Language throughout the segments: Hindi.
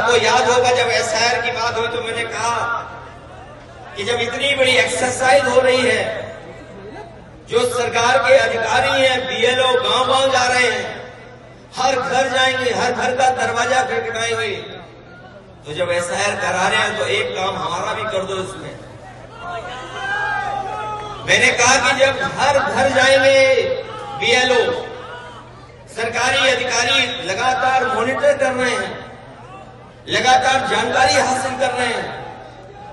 आपको याद होगा जब एसआईआर की बात हुई तो मैंने कहा कि जब इतनी बड़ी एक्सरसाइज हो रही है, जो सरकार के अधिकारी हैं, बीएलओ गांव-गांव जा रहे हैं, हर घर जाएंगे, हर घर का दरवाजा खटखटाएंगे, तो जब एसआईआर करा रहे हैं तो एक काम हमारा भी कर दो इसमें। मैंने कहा कि जब हर घर जाएंगे बीएलओ, सरकारी अधिकारी लगातार मॉनिटर कर रहे हैं, लगातार जानकारी हासिल कर रहे हैं,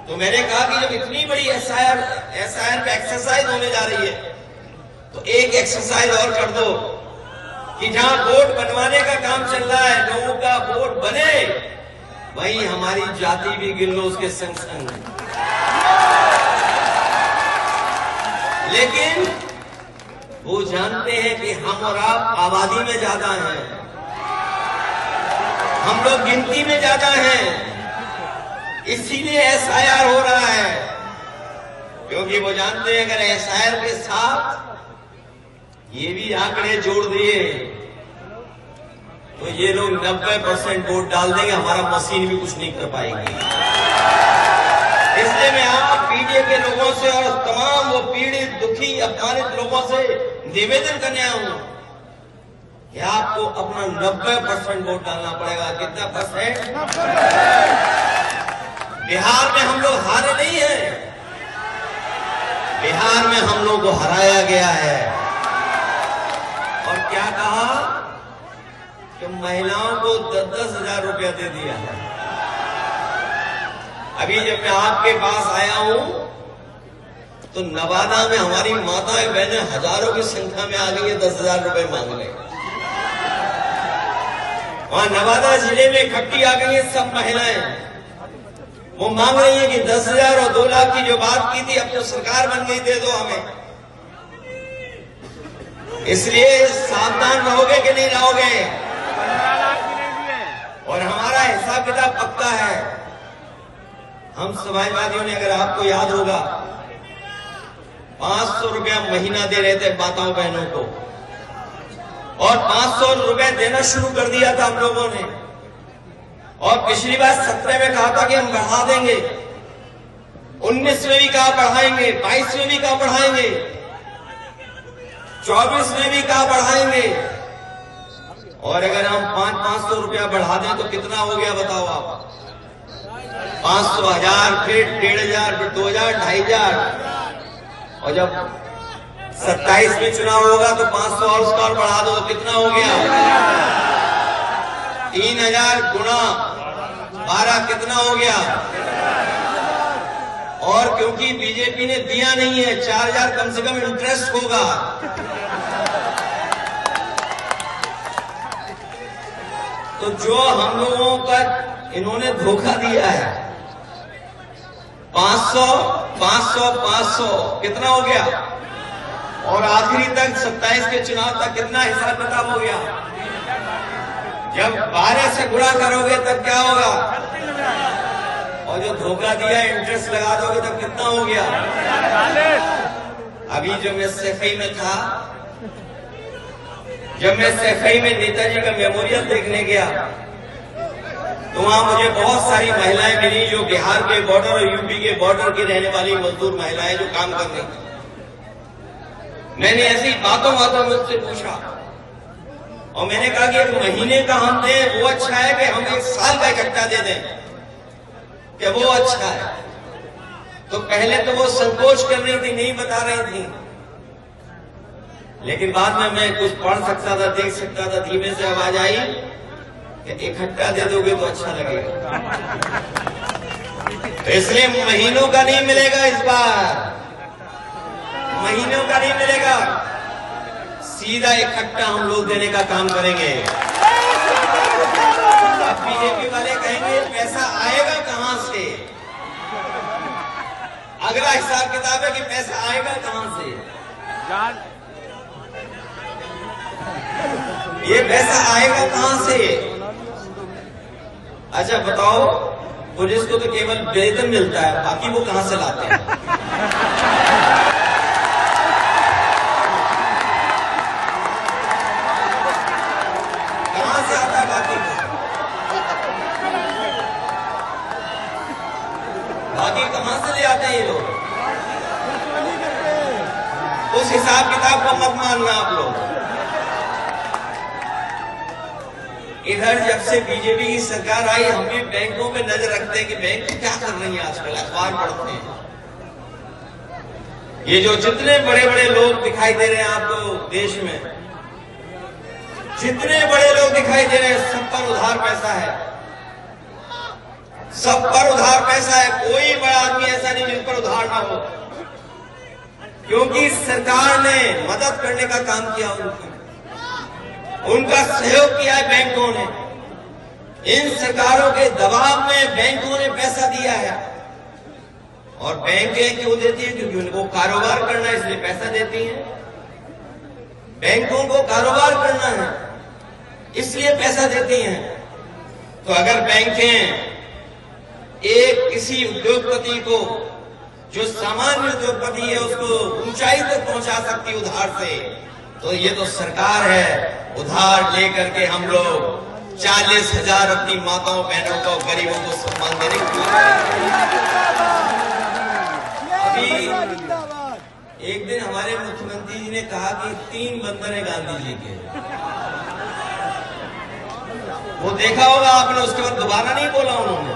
तो मैंने कहा कि जब इतनी बड़ी एसआईआर पे एक्सरसाइज होने जा रही है तो एक एक्सरसाइज और कर दो कि जहां बोर्ड बनवाने का काम चल रहा है, लोगों का बोर्ड बने, वहीं हमारी जाति भी गिन लो उसके संग संग। लेकिन वो जानते हैं कि हम और आप आबादी में ज्यादा हैं, हम लोग गिनती में ज्यादा हैं, इसीलिए एसआईआर हो रहा है। क्योंकि वो जानते हैं अगर एसआईआर के साथ ये भी आंकड़े जोड़ दिए तो ये लोग 90% वोट डाल देंगे, हमारा मशीन भी कुछ नहीं कर पाएगी। इसलिए मैं आप पीडीए के लोगों से और तमाम वो पीड़ित, दुखी, अपमानित लोगों से निवेदन करने आया हूं कि आपको अपना 90% वोट डालना पड़ेगा। कितना परसेंट? बिहार में हम लोग हारे नहीं हैं, बिहार में हम लोग को हराया गया है। और क्या कहा कि महिलाओं को 10-10 हजार रुपया दे दिया है। अभी जब मैं आपके पास आया हूं तो नवादा में हमारी माताएं बहनें हजारों की संख्या में आ गई है 10,000 रुपए मांगने। वहां नवादा जिले में इकट्ठी आ गई है सब महिलाएं, वो मांग रही है कि 10,000 और 2 लाख की जो बात की थी, अब तो सरकार बन गई, दे दो हमें। इसलिए सावधान रहोगे कि नहीं रहोगे? और हमारा हिसाब किताब पक्का है। हम समाजवादियों ने, अगर आपको याद होगा, 500 रुपया महीना दे रहे थे माताओं बहनों को, और 500 रुपए देना शुरू कर दिया था हम लोगों ने। और पिछली बार 17 में कहा था कि हम बढ़ा देंगे, 19 में भी कहा बढ़ाएंगे, 22 में भी कहा बढ़ाएंगे, 24 में भी कहा बढ़ाएंगे। और अगर हम 500 रुपया बढ़ा दें तो कितना हो गया बताओ आप? 500, 1000, फिर 1500, फिर 2000, 2500। और जब 27 में चुनाव होगा तो 500 और उसका और बढ़ा दो तो कितना हो गया? 3000 गुना 12 कितना हो गया? और क्योंकि बीजेपी ने दिया नहीं है, 4000 कम से कम इंटरेस्ट होगा। तो जो हम लोगों का इन्होंने धोखा दिया है, 500, 500, 500 कितना हो गया? और आखिरी तक 27 के चुनाव तक कितना हिसाब किताब हो गया? जब 12 से गुणा करोगे तब क्या होगा? और जो धोखा दिया इंटरेस्ट लगा दोगे तब कितना हो गया? अभी जो मैं सफाई में था, जब मैं सफाई में नेताजी का मेमोरियल देखने गया तो वहां मुझे बहुत सारी महिलाएं मिली जो बिहार के बॉर्डर और यूपी के बॉर्डर की रहने वाली मजदूर महिलाएं जो काम कर रही थी। मैंने ऐसी बातों में उससे पूछा और मैंने कहा कि 1 महीने का हम दें वो अच्छा है कि हम 1 साल का इकट्ठा दे दें, कि वो अच्छा है? तो पहले तो वो संकोच कर रही थी, नहीं बता रही थी, लेकिन बाद में मैं कुछ पढ़ सकता था, देख सकता था, धीमे से आवाज आई कि इकट्ठा दे दोगे तो अच्छा लगेगा। तो इसलिए महीनों का नहीं मिलेगा इस बार, महीनों का नहीं मिलेगा, सीधा इकट्ठा हम लोग देने का काम करेंगे। अब बीजेपी वाले कहेंगे पैसा आएगा कहां से? अगला हिसाब किताब है कि पैसा आएगा कहां से? ये पैसा आएगा कहां से? अच्छा बताओ, पुलिस को तो केवल वेतन मिलता है, बाकी वो कहां से लाते हैं? कहां से आता है बाकी? बाकी कहां से ले आते हैं ये लोग? उस हिसाब किताब को मत मानना आप लोग। इधर जब से बीजेपी की सरकार आई, हम भी बैंकों पे नजर रखते हैं कि बैंक क्या कर रही है आजकल, अखबार पढ़ते हैं। ये जो जितने बड़े बड़े लोग दिखाई दे रहे हैं आपको देश में, जितने बड़े लोग दिखाई दे रहे हैं, सब पर उधार पैसा है, सब पर उधार पैसा है। कोई बड़ा आदमी ऐसा नहीं जिस पर उधार ना हो, क्योंकि सरकार ने मदद करने का काम किया, उनका सहयोग किया है बैंकों ने। इन सरकारों के दबाव में बैंकों ने पैसा दिया है। और बैंकें क्यों देती हैं? क्योंकि उनको कारोबार करना है, इसलिए पैसा देती हैं। बैंकों को कारोबार करना है, इसलिए पैसा देती हैं। तो अगर बैंकें एक किसी उद्योगपति को, जो सामान्य उद्योगपति है, उसको ऊंचाई तक पहुंचा सकती उधार से, तो ये तो सरकार है। उधार लेकर के हम लोग 40,000 अपनी माताओं बहनों को, गरीबों को सम्मान देने की। अभी एक दिन हमारे मुख्यमंत्री जी ने कहा कि 3 बंधन है गांधी जी के, वो देखा होगा आपने, उसके बाद दोबारा नहीं बोला उन्होंने।